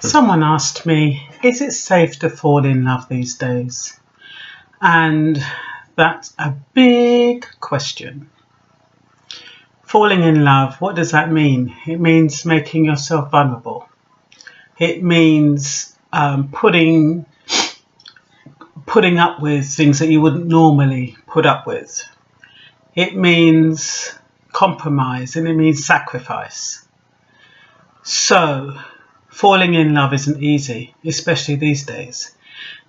Someone asked me, is it safe to fall in love these days? And that's a big question. Falling in love, what does that mean? It means making yourself vulnerable. It means putting up with things that you wouldn't normally put up with. It means compromise, and it means sacrifice. So falling in love isn't easy, especially these days,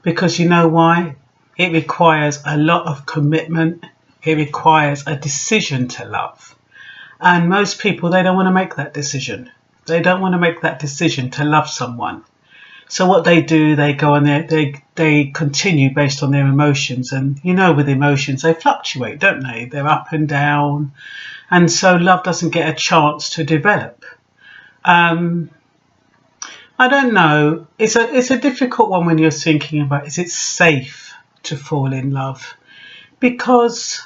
because you know why? It requires a lot of commitment. It requires a decision to love. And most people, they don't want to make that decision. They don't want to make that decision to love someone. So what they do, they go on there, they continue based on their emotions. And you know, with emotions, they fluctuate, don't they? They're up and down. And so love doesn't get a chance to develop. I don't know. It's a difficult one when you're thinking about, is it safe to fall in love? Because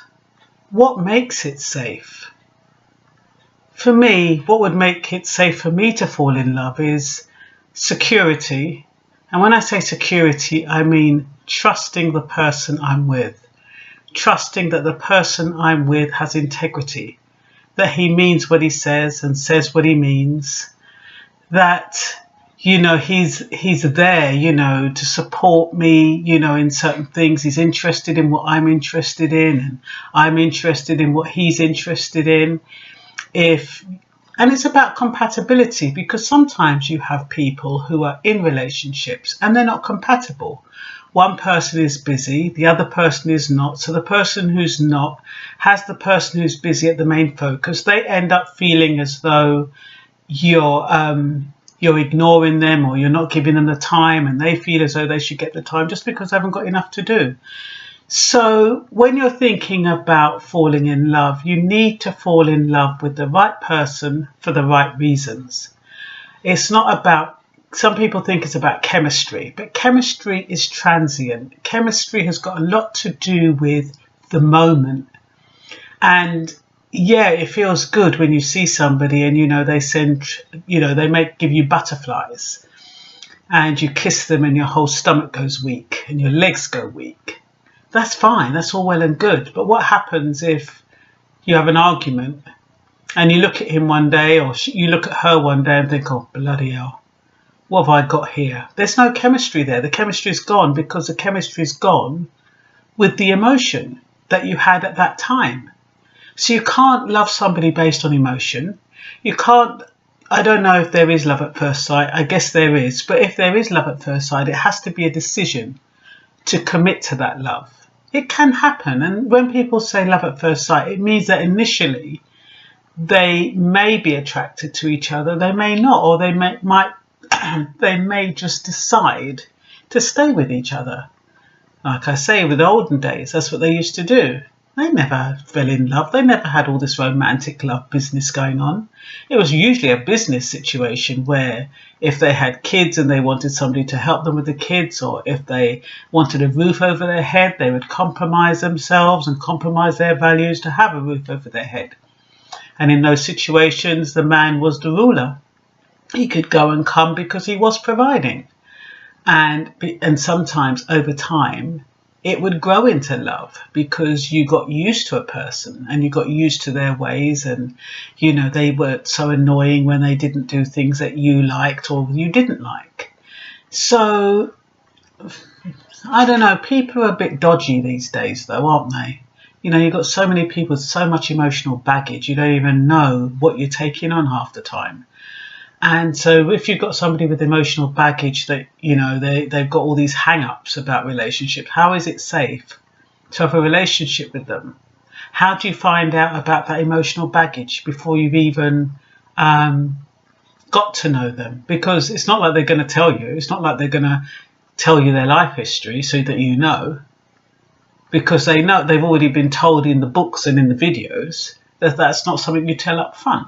what makes it safe? For me, what would make it safe for me to fall in love is security. And when I say security, I mean trusting the person I'm with. Trusting that the person I'm with has integrity. That he means what he says and says what he means. That, you know, he's there, you know, to support me, you know, in certain things. He's interested in what I'm interested in, and I'm interested in what he's interested in. And it's about compatibility, because sometimes you have people who are in relationships and they're not compatible. One person is busy, the other person is not. So the person who's not has the person who's busy at the main focus. They end up feeling as though you're ignoring them, or you're not giving them the time, and they feel as though they should get the time just because they haven't got enough to do. So when you're thinking about falling in love, you need to fall in love with the right person for the right reasons. It's not about, some people think it's about chemistry, but chemistry is transient. Chemistry has got a lot to do with the moment. And yeah, it feels good when you see somebody and, you know, they send, you know, they give you butterflies, and you kiss them and your whole stomach goes weak and your legs go weak. That's fine. That's all well and good. But what happens if you have an argument and you look at him one day, or you look at her one day and think, oh, bloody hell, what have I got here? There's no chemistry there. The chemistry's gone, because the chemistry's gone with the emotion that you had at that time. So you can't love somebody based on emotion. You can't, I don't know if there is love at first sight. I guess there is. But if there is love at first sight, it has to be a decision to commit to that love. It can happen. And when people say love at first sight, it means that initially they may be attracted to each other. They may not, or they may just decide to stay with each other. Like I say, with the olden days, that's what they used to do. They never fell in love. They never had all this romantic love business going on. It was usually a business situation where if they had kids and they wanted somebody to help them with the kids, or if they wanted a roof over their head, they would compromise themselves and compromise their values to have a roof over their head. And in those situations, the man was the ruler. He could go and come because he was providing. And sometimes over time, it would grow into love, because you got used to a person and you got used to their ways, and, you know, they were so annoying when they didn't do things that you liked or you didn't like. So, I don't know, people are a bit dodgy these days though, aren't they? You know, you've got so many people with so much emotional baggage, you don't even know what you're taking on half the time. And so if you've got somebody with emotional baggage that, you know, they've got all these hang-ups about relationships, how is it safe to have a relationship with them? How do you find out about that emotional baggage before you've even got to know them? Because it's not like they're going to tell you. It's not like they're going to tell you their life history so that you know. Because they know, they've already been told in the books and in the videos that that's not something you tell up front.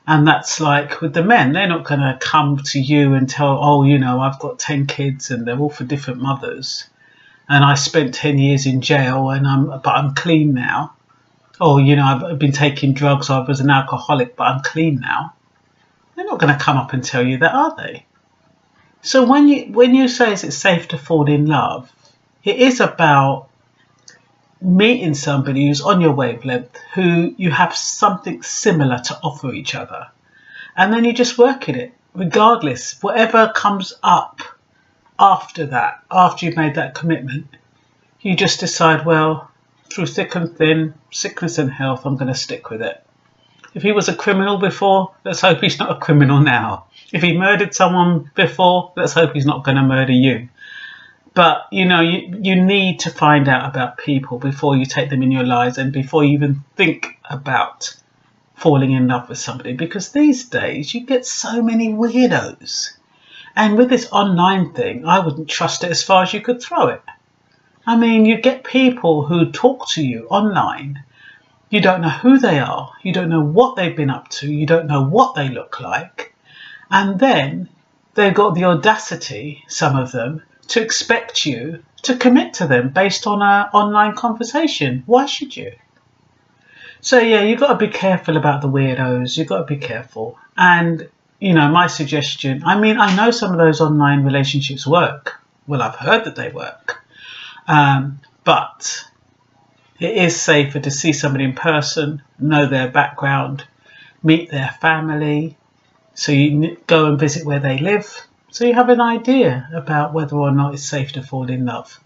And that's like with the men, they're not going to come to you and tell, oh, you know, I've got 10 kids and they're all for different mothers, and I spent 10 years in jail but I'm clean now. Or, you know, I've been taking drugs, or I was an alcoholic, but I'm clean now. They're not going to come up and tell you that, are they? So when you say is it safe to fall in love, it is about meeting somebody who's on your wavelength, who you have something similar to offer each other, and then you just work at it regardless, whatever comes up after that, after you've made that commitment. You just decide, well, through thick and thin, sickness and health, I'm going to stick with it. If he was a criminal before, let's hope he's not a criminal now. If he murdered someone before, let's hope he's not going to murder you. But, you know, you need to find out about people before you take them in your lives and before you even think about falling in love with somebody. Because these days you get so many weirdos. And with this online thing, I wouldn't trust it as far as you could throw it. I mean, you get people who talk to you online. You don't know who they are. You don't know what they've been up to. You don't know what they look like. And then they've got the audacity, some of them, to expect you to commit to them based on an online conversation. Why should you? So yeah, you've got to be careful about the weirdos. You've got to be careful. And, you know, my suggestion, I mean, I know some of those online relationships work. Well, I've heard that they work. But it is safer to see somebody in person, know their background, meet their family. So you go and visit where they live. So you have an idea about whether or not it's safe to fall in love.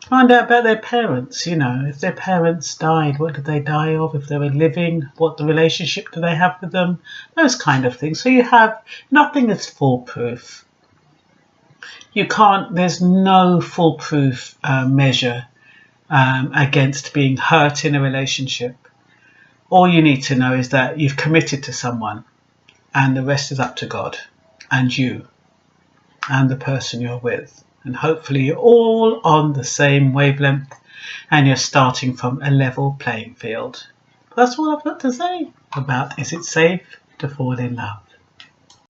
Find out about their parents, you know, if their parents died, what did they die of? If they were living, what the relationship do they have with them? Those kind of things. So you have, nothing is foolproof. You can't, there's no foolproof measure against being hurt in a relationship. All you need to know is that you've committed to someone and the rest is up to God and you and the person you're with. And hopefully you're all on the same wavelength and you're starting from a level playing field. That's all I've got to say about is it safe to fall in love.